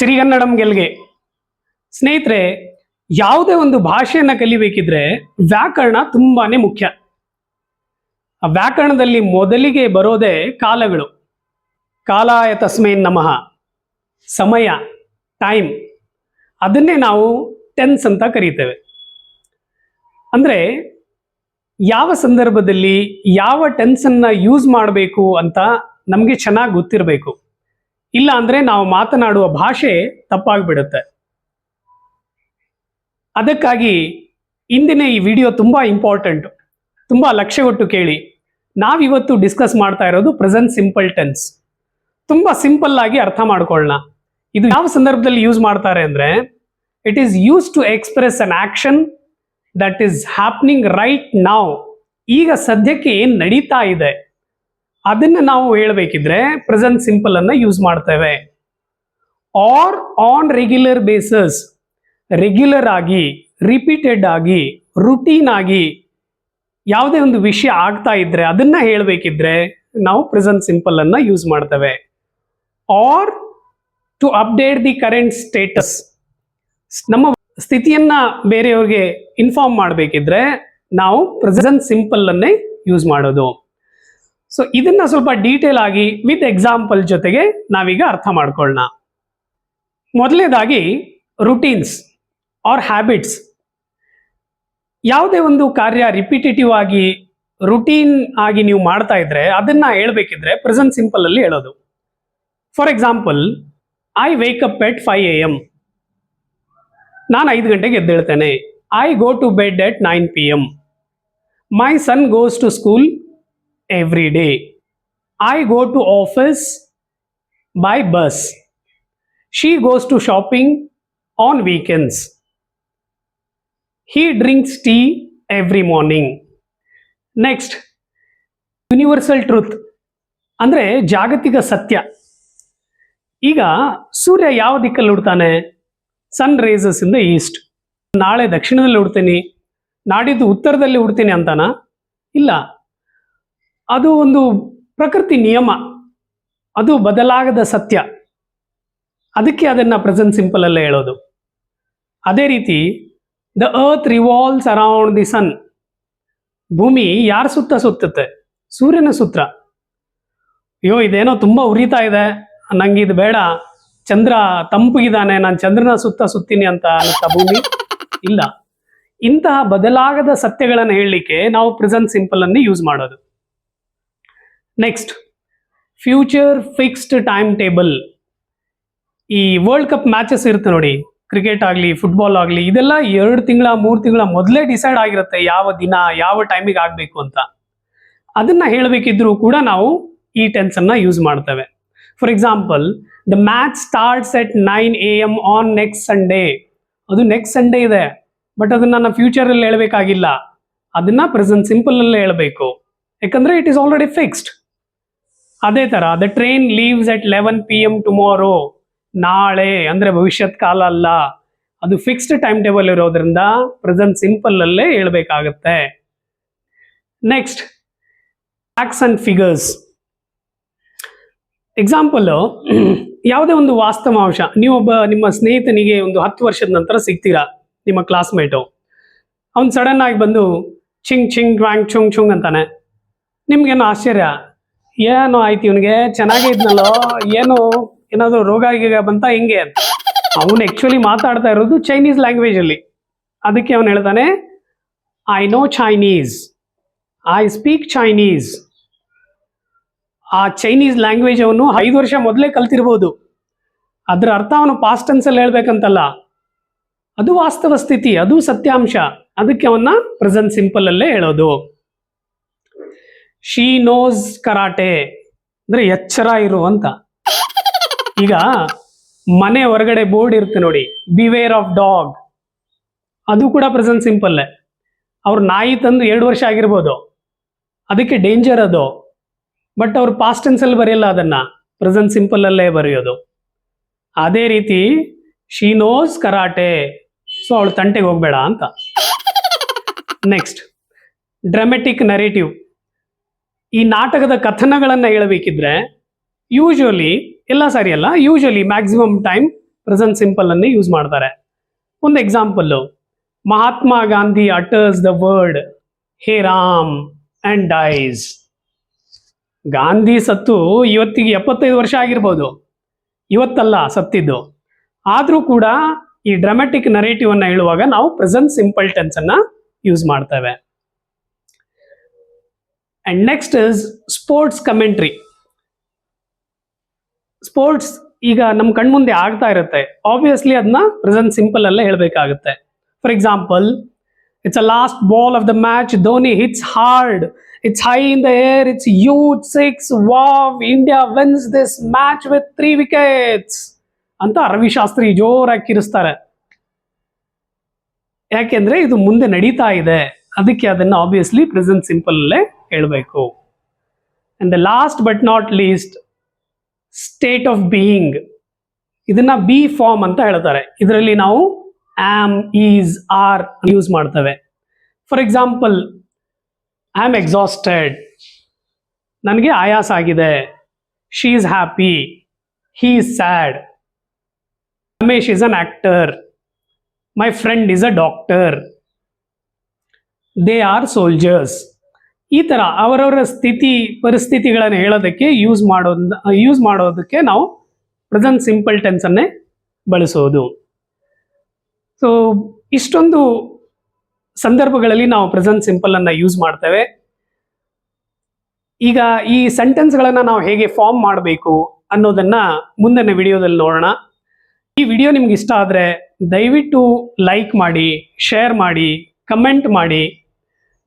ಸಿರಿಗನ್ನಡಂ ಗೆಲ್ಗೆ. ಸ್ನೇಹಿತರೆ, ಯಾವುದೇ ಒಂದು ಭಾಷೆಯನ್ನ ಕಲಿಬೇಕಿದ್ರೆ ವ್ಯಾಕರಣ ತುಂಬಾನೇ ಮುಖ್ಯ. ಆ ವ್ಯಾಕರಣದಲ್ಲಿ ಮೊದಲಿಗೆ ಬರೋದೇ ಕಾಲಗಳು. ಕಾಲಾಯ ತಸ್ಮೈ ನಮಃ, ಸಮಯ, ಟೈಮ್, ಅದನ್ನೇ ನಾವು ಟೆನ್ಸ್ ಅಂತ ಕರೀತೇವೆ. ಅಂದ್ರೆ ಯಾವ ಸಂದರ್ಭದಲ್ಲಿ ಯಾವ ಟೆನ್ಸನ್ನ ಯೂಸ್ ಮಾಡಬೇಕು ಅಂತ ನಮಗೆ ಚೆನ್ನಾಗಿ ಗೊತ್ತಿರಬೇಕು. ಇಲ್ಲ ಅಂದ್ರೆ ನಾವು ಮಾತನಾಡುವ ಭಾಷೆ ತಪ್ಪಾಗ್ಬಿಡುತ್ತೆ. ಅದಕ್ಕಾಗಿ ಇಂದಿನ ಈ ವಿಡಿಯೋ ತುಂಬಾ ಇಂಪಾರ್ಟೆಂಟ್. ತುಂಬಾ ಲಕ್ಷ್ಯ ಕೊಟ್ಟು ಕೇಳಿ. ನಾವಿವತ್ತು ಡಿಸ್ಕಸ್ ಮಾಡ್ತಾ ಇರೋದು ಪ್ರೆಸೆಂಟ್ ಸಿಂಪಲ್ ಟೆನ್ಸ್. ತುಂಬಾ ಸಿಂಪಲ್ ಆಗಿ ಅರ್ಥ ಮಾಡ್ಕೊಳ್ಳೋಣ. ಇದು ಯಾವ ಸಂದರ್ಭದಲ್ಲಿ ಯೂಸ್ ಮಾಡ್ತಾರೆ ಅಂದ್ರೆ, it is use to express an action that is happening right now. ಈಗ ಸದ್ಯಕ್ಕೆ ಏನ್ ನಡೀತಾ ಇದೆ ಅದನ್ನ ನಾವು ಹೇಳಬೇಕಿದ್ರೆ ಪ್ರೆಸೆಂಟ್ ಸಿಂಪಲ್ ಅನ್ನ ಯೂಸ್ ಮಾಡ್ತೇವೆ. Or on regular basis, regular ಆಗಿ, ರಿಪೀಟೆಡ್ ಆಗಿ, ರುಟೀನ್ ಆಗಿ ಯಾವುದೇ ಒಂದು ವಿಷಯ ಆಗ್ತಾ ಇದ್ರೆ ಅದನ್ನ ಹೇಳಬೇಕಿದ್ರೆ ನಾವು ಪ್ರೆಸೆಂಟ್ ಸಿಂಪಲ್ ಅನ್ನ ಯೂಸ್ ಮಾಡ್ತೇವೆ. Or to update the current status, ನಮ್ಮ ಸ್ಥಿತಿಯನ್ನ ಬೇರೆಯವ್ರಿಗೆ ಇನ್ಫಾರ್ಮ್ ಮಾಡಬೇಕಿದ್ರೆ ನಾವು ಪ್ರೆಸೆಂಟ್ ಸಿಂಪಲ್ ಅನ್ನೇ ಯೂಸ್ ಮಾಡೋದು. ಸೊ ಇದನ್ನ ಸ್ವಲ್ಪ ಡೀಟೇಲ್ ಆಗಿ ವಿತ್ ಎಕ್ಸಾಂಪಲ್ ಜೊತೆಗೆ ನಾವೀಗ ಅರ್ಥ ಮಾಡ್ಕೊಳ್ಳೋಣ. ಮೊದಲನೇದಾಗಿ ರುಟೀನ್ಸ್ ಆರ್ ಹ್ಯಾಬಿಟ್ಸ್. ಯಾವುದೇ ಒಂದು ಕಾರ್ಯ ರಿಪಿಟೇಟಿವ್ ಆಗಿ, ರುಟೀನ್ ಆಗಿ ನೀವು ಮಾಡ್ತಾ ಇದ್ರೆ ಅದನ್ನ ಹೇಳ್ಬೇಕಿದ್ರೆ ಪ್ರೆಸೆಂಟ್ ಸಿಂಪಲ್ ಅಲ್ಲಿ ಹೇಳೋದು. For example, I wake up at 5 AM. ನಾನು 5 ಗಂಟೆಗೆ ಎದ್ದೇಳ್ತೇನೆ. I go to bed at 9 PM. My son goes to school every day. I go to office by bus. She goes to shopping on weekends. He drinks tea every morning. Next, universal truth ಅಂದ್ರೆ ಜಾಗತಿಕ ಸತ್ಯ. ಈಗ ಸೂರ್ಯ ಯಾವ ದಿಕ್ಕಲ್ಲಿ ಹುಡ್ತಾನೆ? Sun rises in the east. ನಾಳೆ ದಕ್ಷಿಣದಲ್ಲಿ ಹುಡ್ತೀನಿ, ನಾಡಿದ್ದು ಉತ್ತರದಲ್ಲಿ ಹುಡ್ತೀನಿ ಅಂತಾನ? ಇಲ್ಲ, ಅದು ಒಂದು ಪ್ರಕೃತಿ ನಿಯಮ, ಅದು ಬದಲಾಗದ ಸತ್ಯ. ಅದಕ್ಕೆ ಅದನ್ನ ಪ್ರೆಸೆಂಟ್ ಸಿಂಪಲ್ ಅಲ್ಲೇ ಹೇಳೋದು. ಅದೇ ರೀತಿ the earth revolves around the sun. ಭೂಮಿ ಯಾರ ಸುತ್ತ ಸುತ್ತುತ್ತೆ? ಸೂರ್ಯನ ಸುತ್ತ. ಅಯ್ಯೋ, ಇದೇನೋ ತುಂಬಾ ಉರಿತಾ ಇದೆ, ನಂಗೆ ಇದು ಬೇಡ, ಚಂದ್ರ ತಂಪಿಗಿದ್ದಾನೆ, ನಾನು ಚಂದ್ರನ ಸುತ್ತ ಸುತ್ತೀನಿ ಅಂತ ಅನ್ನುತ್ತಾ ಭೂಮಿ? ಇಲ್ಲ. ಇಂತಹ ಬದಲಾಗದ ಸತ್ಯಗಳನ್ನು ಹೇಳಲಿಕ್ಕೆ ನಾವು ಪ್ರೆಸೆಂಟ್ ಸಿಂಪಲ್ ಅನ್ನು ಯೂಸ್ ಮಾಡೋದು. Next, future fixed time table. ಈ ವರ್ಲ್ಡ್ ಕಪ್ ಮ್ಯಾಚಸ್ ಇರುತ್ತೆ ನೋಡಿ, ಕ್ರಿಕೆಟ್ ಆಗಲಿ, ಫುಟ್ಬಾಲ್ ಆಗಲಿ, ಇದೆಲ್ಲ 2 ತಿಂಗಳ 3 ತಿಂಗಳ ಮೊದಲೇ ಡಿಸೈಡ್ ಆಗಿರುತ್ತೆ ಯಾವ ದಿನ ಯಾವ ಟೈಮಿಗೆ ಆಗಬೇಕು ಅಂತ. ಅದನ್ನ ಹೇಳಬೇಕಿದ್ರು ಕೂಡ ನಾವು ಈ ಟೆನ್ಸ್ ಅನ್ನ ಯೂಸ್ ಮಾಡ್ತೇವೆ. For example, the match starts at 9 AM on next Sunday. ಅದು ನೆಕ್ಸ್ಟ್ ಸಂಡೇ ಇದೆ, ಬಟ್ ಅದನ್ನ ನಾನು ಫ್ಯೂಚರ್ ಅಲ್ಲಿ ಹೇಳಬೇಕಾಗಿಲ್ಲ, ಅದನ್ನ ಪ್ರೆಸೆಂಟ್ ಸಿಂಪಲ್ ಅಲ್ಲೇ ಹೇಳಬೇಕು, ಯಾಕಂದ್ರೆ ಇಟ್ ಈಸ್ ಆಲ್ರೆಡಿ ಫಿಕ್ಸ್ಡ್. ಅದೇ ತರ, the train leaves at 11 PM tomorrow. ನಾಳೆ ಅಂದ್ರೆ ಭವಿಷ್ಯತ್ ಕಾಲ ಅಲ್ಲ, ಅದು ಫಿಕ್ಸ್ಡ್ ಟೈಮ್ ಟೇಬಲ್ ಇರೋದ್ರಿಂದ ಪ್ರೆಸೆಂಟ್ ಸಿಂಪಲ್ ಅಲ್ಲೇ ಹೇಳ್ಬೇಕಾಗತ್ತೆ. Next, facts and figures. Example, ಯಾವುದೇ ಒಂದು ವಾಸ್ತವಾಂಶ, ನೀವೊಬ್ಬ ನಿಮ್ಮ ಸ್ನೇಹಿತನಿಗೆ ಒಂದು 10 ವರ್ಷದ ನಂತರ ಸಿಗ್ತೀರಾ, ನಿಮ್ಮ ಕ್ಲಾಸ್ಮೇಟು. ಅವ್ನು ಸಡನ್ ಆಗಿ ಬಂದು ಚಿಂಗ್ ಚಿಂಗ್ ಟ್ವಾಂಗ್ ಚುಂಗ್ ಚುಂಗ್ ಅಂತಾನೆ. ನಿಮ್ಗೇನೋ ಆಶ್ಚರ್ಯ, ಏನೋ ಆಯ್ತು ಇವನಿಗೆ, ಚೆನ್ನಾಗೇ ಇದ್ನಲ್ಲೋ, ಏನು ಏನಾದ್ರು ರೋಗ ಗೀಗ ಬಂತ ಹಿಂಗೆ ಅಂತ. ಅವನು ಆಕ್ಚುಲಿ ಮಾತಾಡ್ತಾ ಇರೋದು ಚೈನೀಸ್ ಲ್ಯಾಂಗ್ವೇಜ್ ಅಲ್ಲಿ. ಅದಕ್ಕೆ ಅವನು ಹೇಳ್ತಾನೆ, I know Chinese, I speak Chinese. ಆ ಚೈನೀಸ್ ಲ್ಯಾಂಗ್ವೇಜ್ ಅವನು 5 ವರ್ಷ ಮೊದಲೇ ಕಲ್ತಿರ್ಬೋದು. ಅದ್ರ ಅರ್ಥ ಅವನು ಪಾಸ್ಟ್ ಟೆನ್ಸ್ ಅಲ್ಲಿ ಹೇಳ್ಬೇಕಂತಲ್ಲ, ಅದು ವಾಸ್ತವ ಸ್ಥಿತಿ, ಅದು ಸತ್ಯಾಂಶ. ಅದಕ್ಕೆ ಅವನ್ನ ಪ್ರೆಸೆಂಟ್ ಸಿಂಪಲ್ ಅಲ್ಲೇ ಹೇಳೋದು. ಶಿ ನೋಸ್ ಕರಾಟೆ ಅಂದ್ರೆ ಎಚ್ಚರ ಇರು ಅಂತ. ಈಗ ಮನೆ ಹೊರಗಡೆ ಬೋರ್ಡ್ ಇರುತ್ತೆ ನೋಡಿ, ಬಿವೇರ್ ಆಫ್ ಡಾಗ್, ಅದು ಕೂಡ ಪ್ರೆಸೆಂಟ್ ಸಿಂಪಲ್. ಅವ್ರು ನಾಯಿ ತಂದು 2 ವರ್ಷ ಆಗಿರ್ಬೋದು, ಅದಕ್ಕೆ ಡೇಂಜರ್ ಅದು, ಬಟ್ ಅವ್ರು ಪಾಸ್ಟ್ ಟೆನ್ಸ್ ಅಲ್ಲಿ ಬರೆಯಲ್ಲ, ಅದನ್ನ ಪ್ರೆಸೆಂಟ್ ಸಿಂಪಲ್ ಅಲ್ಲೇ ಬರೆಯೋದು. ಅದೇ ರೀತಿ ಶಿ ನೋಸ್ ಕರಾಟೆ, ಸೊ ಅವಳು ತಂಟೆಗೆ ಹೋಗ್ಬೇಡ ಅಂತ. Next, dramatic narrative. ಈ ನಾಟಕದ ಕಥನಗಳನ್ನ ಹೇಳಬೇಕಿದ್ರೆ ಯೂಶುವಲಿ, ಎಲ್ಲ ಸರಿ ಅಲ್ಲ, usually maximum time present simple ಅನ್ನೇ ಯೂಸ್ ಮಾಡ್ತಾರೆ. ಒಂದು example, Mahatma Gandhi utters the word ಹೇ ರಾಮ್ ಅಂಡ್ ಡೈಸ್. ಗಾಂಧಿ ಸತ್ತು ಇವತ್ತಿಗೆ 75 ವರ್ಷ ಆಗಿರ್ಬೋದು, ಇವತ್ತಲ್ಲ ಸತ್ತಿದ್ದು. ಆದರೂ ಕೂಡ ಈ ಡ್ರಾಮ್ಯಾಟಿಕ್ ನರೇಟಿವ್ ಅನ್ನ ಹೇಳುವಾಗ ನಾವು ಪ್ರೆಸೆಂಟ್ ಸಿಂಪಲ್ ಟೆನ್ಸ್ ಅನ್ನ ಯೂಸ್ ಮಾಡ್ತೇವೆ. And next is sports commentary. Sports ಈಗ ನಮ್ಮ ಕಣ್ಮುಂದೆ ಆಗ್ತಾ ಇರುತ್ತೆ, ಆಬ್ವಿಯಸ್ಲಿ ಅದನ್ನ ಪ್ರೆಸೆಂಟ್ ಸಿಂಪಲ್ ಅಲ್ಲೇ ಹೇಳಬೇಕಾಗುತ್ತೆ. For example, it's a last ball of the match, Dhoni hits hard, it's high in the air, it's huge six, wow, India wins this match with 3 wickets ಅಂತ ರವಿಶಾಸ್ತ್ರಿ ಜೋರಾಗಿ ಕಿರಿಸ್ತಾರೆ. ಯಾಕೆಂದ್ರೆ ಇದು ಮುಂದೆ ನಡೀತಾ ಇದೆ, ಅದಕ್ಕೆ ಅದನ್ನ ಆಬ್ವಿಯಸ್ಲಿ ಪ್ರೆಸೆಂಟ್ ಸಿಂಪಲ್ ಅಲ್ಲೇ ಹೇಳಬೇಕು. And the last but not least, state of being. ಇದನ್ನ ಬಿ ಫಾರ್ಮ್ ಅಂತ ಹೇಳ್ತಾರೆ. ಇದರಲ್ಲಿ ನಾವು ಆಮ್, ಈಸ್, ಆರ್ ಯೂಸ್ ಮಾಡ್ತೇವೆ. For example, I am exhausted, ನನಗೆ ಆಯಾಸ ಆಗಿದೆ. She is happy, he is sad. Ramesh is an actor, my friend is a doctor, they are soldiers. ಈ ತರ ಅವರವರ ಸ್ಥಿತಿ ಪರಿಸ್ಥಿತಿಗಳನ್ನು ಹೇಳೋದಕ್ಕೆ ಯೂಸ್ ಮಾಡೋದಕ್ಕೆ ನಾವು ಪ್ರೆಸೆಂಟ್ ಸಿಂಪಲ್ ಟೆನ್ಸ್ ಅನ್ನೇ ಬಳಸೋದು. ಸೊ ಇಷ್ಟೊಂದು ಸಂದರ್ಭಗಳಲ್ಲಿ ನಾವು ಪ್ರೆಸೆಂಟ್ ಸಿಂಪಲ್ ಅನ್ನ ಯೂಸ್ ಮಾಡ್ತೇವೆ. ಈಗ ಈ ಸೆಂಟೆನ್ಸ್ಗಳನ್ನು ನಾವು ಹೇಗೆ ಫಾರ್ಮ್ ಮಾಡಬೇಕು ಅನ್ನೋದನ್ನ ಮುಂದಿನ ವಿಡಿಯೋದಲ್ಲಿ ನೋಡೋಣ. ಈ ವಿಡಿಯೋ ನಿಮ್ಗೆ ಇಷ್ಟ ಆದರೆ ದಯವಿಟ್ಟು ಲೈಕ್ ಮಾಡಿ, ಶೇರ್ ಮಾಡಿ, ಕಮೆಂಟ್ ಮಾಡಿ,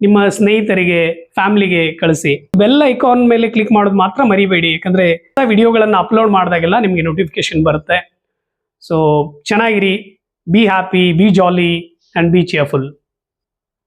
ನಿಮ್ಮ ಸ್ನೇಹಿತರಿಗೆ, ಫ್ಯಾಮಿಲಿಗೆ ಕಳಿಸಿ. ಬೆಲ್ ಐಕಾನ್ ಮೇಲೆ ಕ್ಲಿಕ್ ಮಾಡೋದು ಮಾತ್ರ ಮರಿಬೇಡಿ, ಯಾಕಂದ್ರೆ ವಿಡಿಯೋಗಳನ್ನು ಅಪ್ಲೋಡ್ ಮಾಡಿದಾಗೆಲ್ಲ ನಿಮಗೆ ನೋಟಿಫಿಕೇಶನ್ ಬರುತ್ತೆ. ಸೊ ಚೆನ್ನಾಗಿರಿ, be happy, be jolly and be cheerful.